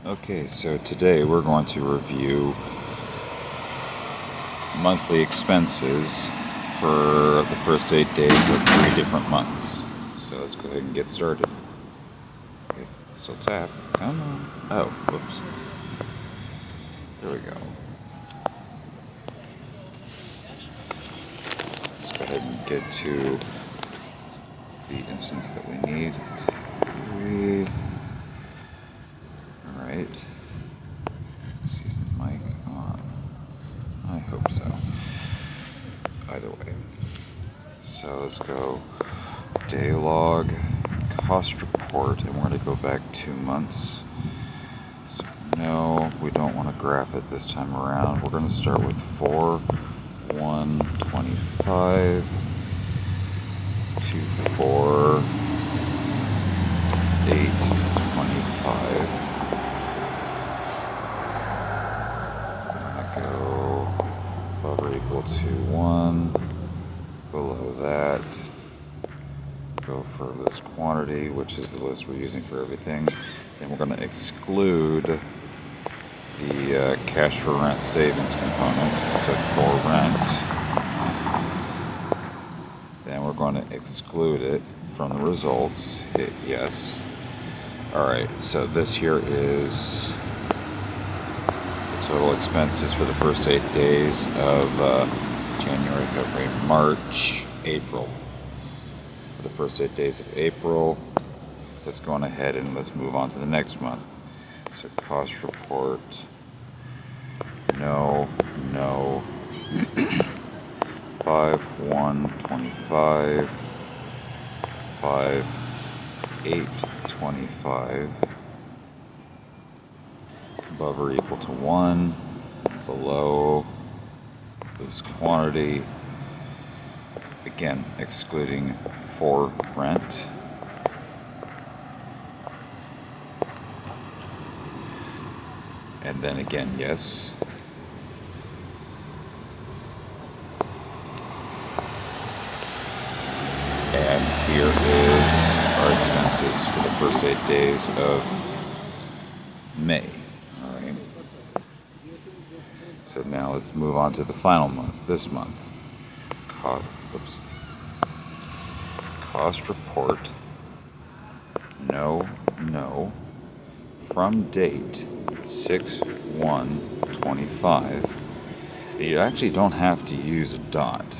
Okay, so today we're going to review monthly expenses for the first 8 days of 3 different months. So let's go ahead and get started. If this will tap, come on. Oh, whoops. There we go. Let's go ahead and get to the instance that we need. 3. Alright. Is the mic on? I hope so. Either way. So let's go day log, cost report, and we're going to go back 2 months. So no, we don't want to graph it this time around. We're going to start with 4/1/25 to 4/8/25. Go above or equal to 1. Below that, go for list quantity, which is the list we're using for everything. Then we're going to exclude the cash for rent savings component, so for rent. Then we're going to exclude it from the results. Hit yes. Alright, so this here is total expenses for the first 8 days of January, February, March, April. For the first 8 days of April, let's go on ahead and let's move on to the next month. So cost report, no, 5/1/25, 5/8/25. Above or equal to 1, below this quantity, again excluding for rent, and then again yes, and here is our expenses for the first 8 days of May. So now let's move on to the final month, this month. Cost report, no, from date 6/1/25. You actually don't have to use a dot.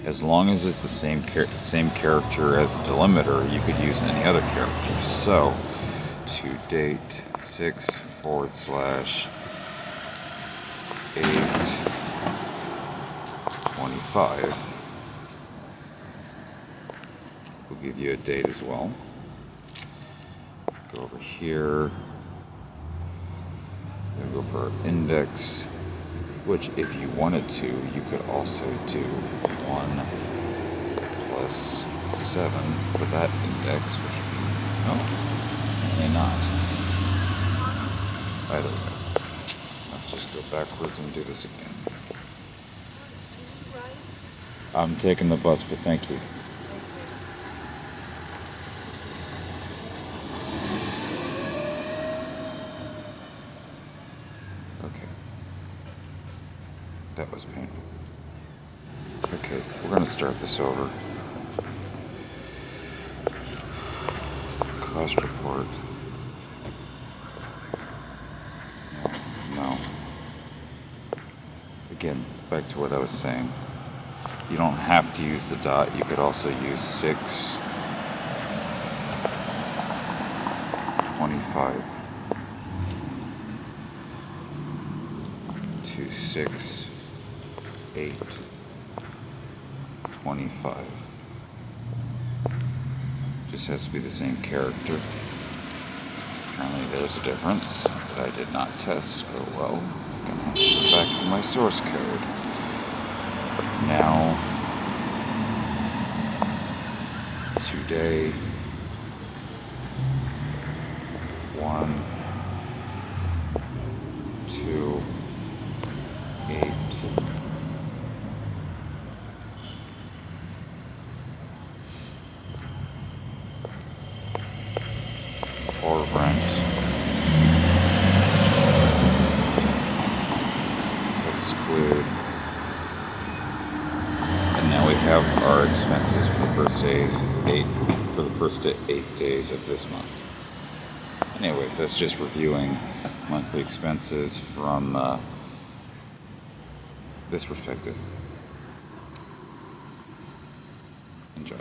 As long as it's the same character as the delimiter, you could use any other character. So, to date 6/8/25. We'll give you a date as well. Go over here. We'll go for our index, which if you wanted to, you could also do 1 plus 7 for that index, which would be, no, apparently not. Either way. Let's just go backwards and do this again. I'm taking the bus, but thank you. Okay. That was painful. Okay, we're going to start this over. Cost report. No. Again, back to what I was saying. You don't have to use the dot. You could also use 6/25 to 6/8/25. Just has to be the same character. Apparently there's a difference that I did not test. Oh well, I'm gonna have to go back to my source code. Now, today, 1, 2, 8. For rent. have our expenses for the first 8 days of this month. Anyways, that's just reviewing monthly expenses from this perspective. Enjoy.